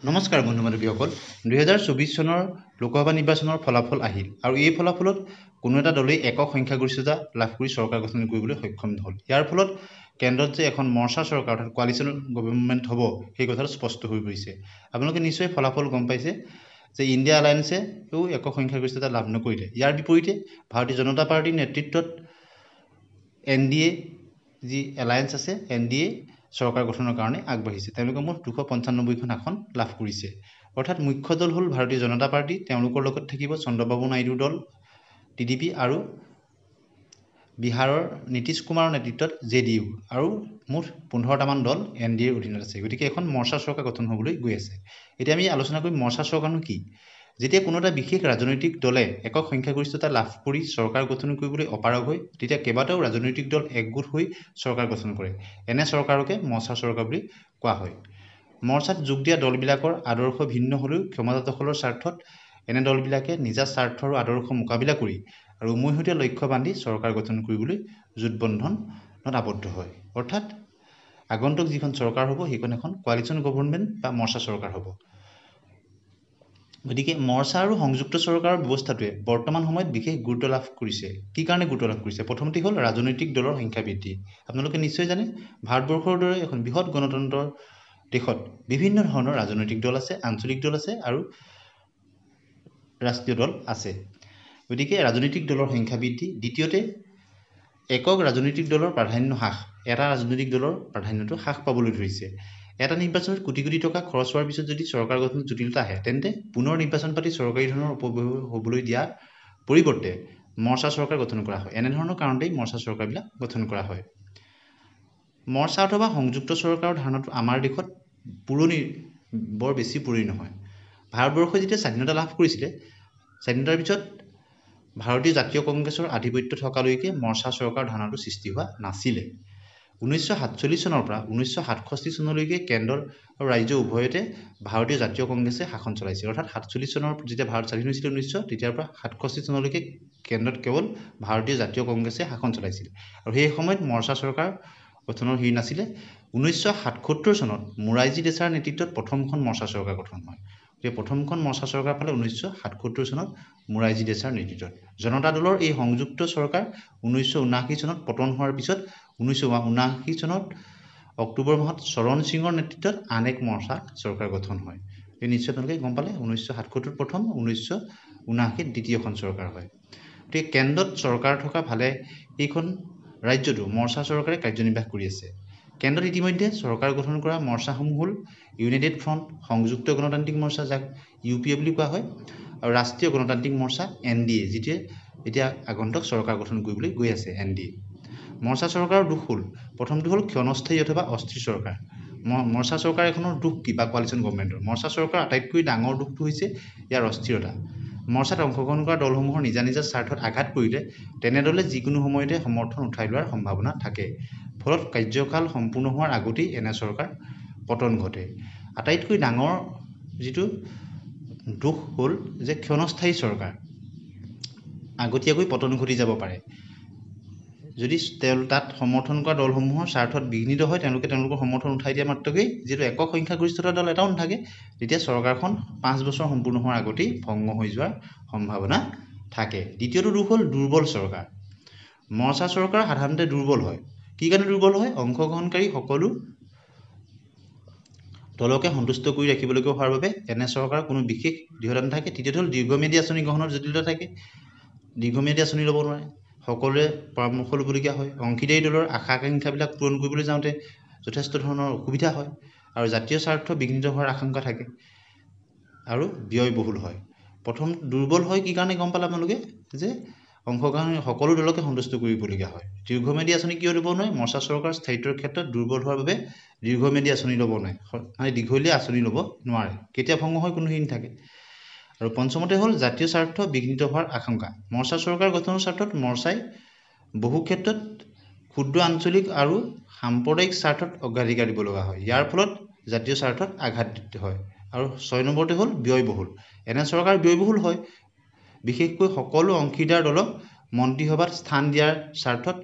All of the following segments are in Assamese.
নমস্কাৰ বন্ধু বান্ধৱীসকল 2024 চনৰ লোকসভা নিৰ্বাচনৰ ফলাফল আহিল আৰু এই ফলাফলত কোনো এটা দলেই একক সংখ্যাগৰিষ্ঠতা লাভ কৰি চৰকাৰ গঠন কৰিবলৈ সক্ষম নহ'ল। ইয়াৰ ফলত কেন্দ্ৰত যে এখন মৰ্চা চৰকাৰ অৰ্থাৎ কোৱালিশ্যন গভৰ্ণমেণ্ট হ'ব সেই কথাটো স্পষ্ট হৈ পৰিছে। আপোনালোকে নিশ্চয় ফলাফল গম পাইছে যে ইণ্ডিয়া এলায়েন্সেও একক সংখ্যাগৰিষ্ঠতা লাভ নকৰিলে। ইয়াৰ বিপৰীতে ভাৰতীয় জনতা পাৰ্টীৰ নেতৃত্বত NDA যি এলায়েন্স আছে NDA চৰকাৰ গঠনৰ কাৰণে আগবাঢ়িছে। তেওঁলোকে মুঠ 295খন আসন লাভ কৰিছে। অৰ্থাৎ মুখ্য দল হ'ল ভাৰতীয় জনতা পাৰ্টি, তেওঁলোকৰ লগত থাকিব চন্দ্ৰবাবু নাইডুৰ দল TDP আৰু বিহাৰৰ নীতিশ কুমাৰৰ নেতৃত্বত JDU আৰু মুঠ 15টামান দল NDAৰ অধীনত আছে। গতিকে এখন মৰ্চা চৰকাৰ গঠন হ'বলৈ গৈ আছে। এতিয়া আমি আলোচনা কৰিম মৰ্চা চৰকাৰনো কি। যেতিয়া কোনো এটা বিশেষ ৰাজনৈতিক দলে একক সংখ্যাগৰিষ্ঠতা লাভ কৰি চৰকাৰ গঠন কৰিবলৈ অপাৰগ হয় তেতিয়া কেইবাটাও ৰাজনৈতিক দল একগোট হৈ চৰকাৰ গঠন কৰে। এনে চৰকাৰকে মৰ্চা চৰকাৰ বুলি কোৱা হয়। মৰ্চাত যোগ দিয়া দলবিলাকৰ আদৰ্শ ভিন্ন হ'লেও ক্ষমতা দখলৰ স্বাৰ্থত এনে দলবিলাকে নিজা স্বাৰ্থ আৰু আদৰ্শ মোকাবিলা কৰি আৰু উমৈহতীয়া লক্ষ্য বান্ধি চৰকাৰ গঠন কৰিবলৈ জোটবন্ধনত আবদ্ধ হয়। অৰ্থাৎ আগন্তুক যিখন চৰকাৰ হ'ব সেইখন এখন কোৱালিশ্যন গভৰ্ণমেণ্ট বা মৰ্চা চৰকাৰ হ'ব। গতিকে মৰ্চা আৰু সংযুক্ত চৰকাৰৰ ব্যৱস্থাটোৱে বৰ্তমান সময়ত বিশেষ গুৰুত্ব লাভ কৰিছে। কি কাৰণে গুৰুত্ব লাভ কৰিছে? প্ৰথমতে হ'ল ৰাজনৈতিক দলৰ সংখ্যা বৃদ্ধি। আপোনালোকে নিশ্চয় জানে ভাৰতবৰ্ষৰ দৰে এখন বৃহৎ গণতন্ত্ৰৰ দেশত বিভিন্ন ধৰণৰ ৰাজনৈতিক দল আছে, আঞ্চলিক দল আছে আৰু ৰাষ্ট্ৰীয় দল আছে। গতিকে ৰাজনৈতিক দলৰ সংখ্যা বৃদ্ধি। দ্বিতীয়তে একক ৰাজনৈতিক দলৰ প্ৰাধান্য হ্ৰাস। এটা ৰাজনৈতিক দলৰ প্ৰাধান্যটো হ্ৰাস পাবলৈ ধৰিছে। এটা নিৰ্বাচনত কোটি কোটি টকা খৰচ হোৱাৰ পিছত যদি চৰকাৰ গঠনত জটিলতা আহে তেন্তে পুনৰ নিৰ্বাচন পাতি চৰকাৰী ধৰণৰ উপভোগ হ'বলৈ দিয়াৰ পৰিৱৰ্তে মৰ্চা চৰকাৰ গঠন কৰা হয়। এনেধৰণৰ কাৰণতেই মৰ্চা চৰকাৰবিলাক গঠন কৰা হয়। মৰ্চা অথবা সংযুক্ত চৰকাৰৰ ধাৰণাটো আমাৰ দেশত বৰ বেছি পুৰণি নহয়। ভাৰতবৰ্ষই যেতিয়া স্বাধীনতা লাভ কৰিছিলে স্বাধীনতাৰ পিছত ভাৰতীয় জাতীয় কংগ্ৰেছৰ আধিপত্য থকালৈকে মৰ্চা চৰকাৰৰ ধাৰণাটো সৃষ্টি হোৱা নাছিলে। 1947 চনৰ পৰা 1967 চনলৈকে কেন্দ্ৰ আৰু ৰাজ্য উভয়তে ভাৰতীয় জাতীয় কংগ্ৰেছে শাসন চলাইছিল। অৰ্থাৎ 47 চনৰ যেতিয়া ভাৰত স্বাধীন হৈছিল 1900 তেতিয়াৰ পৰা 67 চনলৈকে কেন্দ্ৰত কেৱল ভাৰতীয় জাতীয় কংগ্ৰেছে শাসন চলাইছিল আৰু সেই সময়ত মৰ্চা চৰকাৰ গঠনৰ হেৰি নাছিলে। 1977 চনত মোৰাৰজী দেশাইৰ নেতৃত্বত প্ৰথমখন মৰ্চা চৰকাৰ গঠন হয়। গতিকে প্ৰথমখন মৰ্চা চৰকাৰ পালে 1977 চনত মোৰাৰজী দেশাইৰ নেতৃত্বত। জনতা দলৰ এই সংযুক্ত চৰকাৰ 1979 চনত পতন হোৱাৰ পিছত 1979 চনত অক্টোবৰ মাহত চৰণ সিঙৰ নেতৃত্বত আন এক মৰ্চা চৰকাৰ গঠন হয়। এই নিশ্চয় তেওঁলোকে গম পালে 1977 প্ৰথম 1979 দ্বিতীয়খন চৰকাৰ হয়। গতিকে কেন্দ্ৰত চৰকাৰ থকা ভালে এইখন ৰাজ্যতো মৰ্চা চৰকাৰে কাৰ্যনিৰ্বাহ কৰি আছে। কেন্দ্ৰত ইতিমধ্যে চৰকাৰ গঠন কৰা মৰ্চাসমূহ হ'ল ইউনাইটেড ফ্ৰণ্ট, সংযুক্ত গণতান্ত্ৰিক মৰ্চা যাক UPA বুলি কোৱা হয় আৰু ৰাষ্ট্ৰীয় গণতান্ত্ৰিক মৰ্চা NDA যিটোৱে এতিয়া আগন্তুক চৰকাৰ গঠন কৰিবলৈ গৈ আছে NDA। মৰ্চা চৰকাৰৰ দুখ হ'ল প্ৰথমটো হ'ল ক্ষণস্থায়ী অথবা অস্থিৰ চৰকাৰ। মৰ্চা চৰকাৰ এখনৰ দুখ কি বা কোৱালিশ্যন গভৰ্ণমেণ্টৰ? মৰ্চা চৰকাৰৰ আটাইতকৈ ডাঙৰ দুখটো হৈছে ইয়াৰ অস্থিৰতা। মৰ্চাত অংশগ্ৰহণ কৰা দলসমূহৰ নিজা নিজা স্বাৰ্থত আঘাত কৰিলে তেনে দলে যিকোনো সময়তে সমৰ্থন উঠাই লোৱাৰ সম্ভাৱনা থাকে। ফলত কাৰ্যকাল সম্পূৰ্ণ হোৱাৰ আগতেই এনে চৰকাৰ পতন ঘটে। আটাইতকৈ ডাঙৰ যিটো দুখ হ'ল যে ক্ষণস্থায়ী চৰকাৰ আগতীয়াকৈ পতন ঘটি যাব পাৰে। যদি তাত সমৰ্থন কৰা দলসমূহৰ স্বাৰ্থত বিঘ্নিত হয় তেওঁলোকে তেওঁলোকৰ সমৰ্থন উঠাই দিয়া মাত্ৰকেই যিহেতু একক সংখ্যাগৰিষ্ঠতা দল এটাও নাথাকে তেতিয়া চৰকাৰখন 5 বছৰ সম্পূৰ্ণ হোৱাৰ আগতেই ভংগ হৈ যোৱাৰ সম্ভাৱনা থাকে। দ্বিতীয়টো দুখ হ'ল দুৰ্বল চৰকাৰ। মৰ্চা চৰকাৰ সাধাৰণতে দুৰ্বল হয়। কি কাৰণে দুৰ্বল হয়? অংশগ্ৰহণকাৰী সকলো দলকে সন্তুষ্ট কৰি ৰাখিবলগীয়া হোৱাৰ বাবে এনে চৰকাৰৰ কোনো বিশেষ দৃঢ়তা নাথাকে। তৃতীয়টো হ'ল দীৰ্ঘম্যাদী আঁচনি গ্ৰহণৰ জটিলতা থাকে। দীৰ্ঘম্যাদী আঁচনি ল'ব নোৱাৰে, সকলোৱে পৰামৰ্শ ল'বলগীয়া হয়। অংশীদাৰী দলৰ আশা আকাংক্ষাবিলাক পূৰণ কৰিবলৈ যাওঁতে যথেষ্ট ধৰণৰ অসুবিধা হয় আৰু জাতীয় স্বাৰ্থ বিঘ্নিত হোৱাৰ আশংকা থাকে আৰু ব্যয়বহুল হয়। প্ৰথম দুৰ্বল হয় কি কাৰণে গম পালে আপোনালোকে যে অংশগ্ৰহণ সকলো দলকে সন্তুষ্ট কৰিবলগীয়া হয়। দীৰ্ঘম্যাদী আঁচনি কিয় ল'ব নোৱাৰে? মৰ্চা চৰকাৰ স্থায়িত্বৰ ক্ষেত্ৰত দুৰ্বল হোৱাৰ বাবে দীৰ্ঘম্যাদী আঁচনি ল'ব নোৱাৰে, মানে দীঘলীয়া আঁচনি ল'ব নোৱাৰে। কেতিয়া ভংগ হয় কোনো হেৰি নাথাকে। আৰু পঞ্চমতে হ'ল জাতীয় স্বাৰ্থ বিঘ্নিত হোৱাৰ আশংকা। মৰ্চা চৰকাৰ গঠনৰ স্বাৰ্থত মৰ্চাই বহু ক্ষেত্ৰত ক্ষুদ্ৰ আঞ্চলিক আৰু সাম্প্ৰদায়িক স্বাৰ্থত অগ্ৰাধিকাৰ দিব লগা হয়। ইয়াৰ ফলত জাতীয় স্বাৰ্থত আঘাত হয়। আৰু 6 নম্বৰতে হ'ল ব্যয়বহুল। এনে চৰকাৰ ব্যয়বহুল হয় বিশেষকৈ সকলো অংশীদাৰ দলক মন্ত্ৰীসভাত স্থান দিয়াৰ স্বাৰ্থত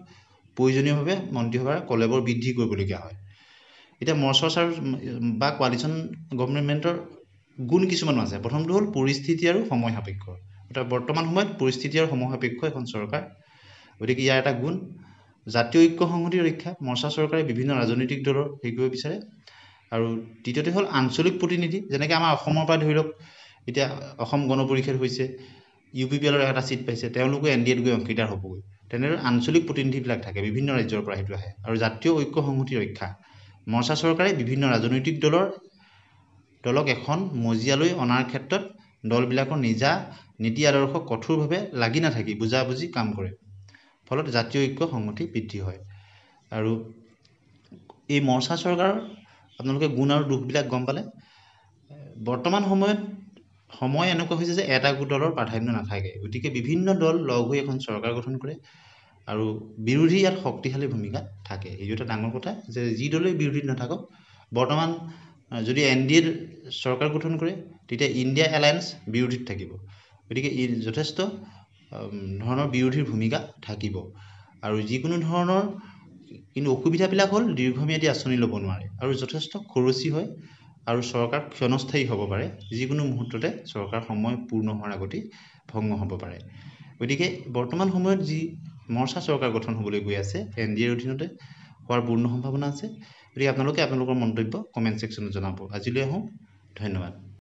প্ৰয়োজনীয়ভাৱে মন্ত্ৰীসভাৰ কলেবৰ বৃদ্ধি কৰিবলগীয়া হয়। এতিয়া মৰ্চা বা কোৱালিশ্যন গভৰ্ণমেণ্টৰ গুণ কিছুমানো আছে। প্ৰথমটো হ'ল পৰিস্থিতি আৰু সময় সাপেক্ষ। অৰ্থাৎ বৰ্তমান সময়ত পৰিস্থিতি আৰু সময় সাপেক্ষ এখন চৰকাৰ। গতিকে ইয়াৰ এটা গুণ জাতীয় ঐক্য সংহতি ৰক্ষা। মৰ্চা চৰকাৰে বিভিন্ন ৰাজনৈতিক দলৰ হেৰি কৰিব বিচাৰে। আৰু দ্বিতীয়তে হ'ল আঞ্চলিক প্ৰতিনিধি, যেনেকৈ আমাৰ অসমৰ পৰা ধৰি লওক এতিয়া অসম গণ পৰিষদ হৈছে, UPPLৰ এটা ছিট পাইছে, তেওঁলোকে NDAত গৈ অংশীদাৰ হ'বগৈ। তেনেদৰে আঞ্চলিক প্ৰতিনিধিবিলাক থাকে, বিভিন্ন ৰাজ্যৰ পৰা সেইটো আহে। আৰু জাতীয় ঐক্য সংহতি ৰক্ষা, মৰ্চা চৰকাৰে বিভিন্ন ৰাজনৈতিক দলক এখন মজিয়ালৈ অনাৰ ক্ষেত্ৰত দলবিলাকৰ নিজা নীতি আদৰ্শ কঠোৰভাৱে লাগি নাথাকি বুজাবুজি কাম কৰে, ফলত জাতীয় ঐক্য সংহতি বৃদ্ধি হয়। আৰু এই মৰ্চা চৰকাৰৰ আপোনালোকে গুণ আৰু দুখবিলাক গম পালে। বৰ্তমান সময়ত সময় এনেকুৱা হৈছে যে এটা দলৰ প্ৰাধান্য নাথাকে, গতিকে বিভিন্ন দল লগ হৈ এখন চৰকাৰ গঠন কৰে আৰু বিৰোধী ইয়াত শক্তিশালী ভূমিকা থাকে। এইটো এটা ডাঙৰ কথা যে যি দলেই বিৰোধীত নাথাকক, বৰ্তমান যদি NDAৰ চৰকাৰ গঠন কৰে তেতিয়া ইণ্ডিয়া এলায়েন্স বিৰোধীত থাকিব। গতিকে ই যথেষ্ট ধৰণৰ বিৰোধীৰ ভূমিকা থাকিব। আৰু যিকোনো ধৰণৰ কিন্তু অসুবিধাবিলাক হ'ল দীৰ্ঘম্যাদী আঁচনি ল'ব নোৱাৰে আৰু যথেষ্ট খৰচী হয় আৰু চৰকাৰ ক্ষণস্থায়ী হ'ব পাৰে। যিকোনো মুহূৰ্ততে চৰকাৰ সময় পূৰ্ণ হোৱাৰ আগতেই ভংগ হ'ব পাৰে। গতিকে বৰ্তমান সময়ত যি মৰ্চা চৰকাৰ গঠন হ'বলৈ গৈ আছে, NDAৰ অধীনতে হোৱাৰ পূৰ্ণ সম্ভাৱনা আছে। গতিকে আপোনালোকে আপোনালোকৰ মন্তব্য কমেণ্ট ছেকশ্যনত জনাব। আজিলৈ আহোঁ, ধন্যবাদ।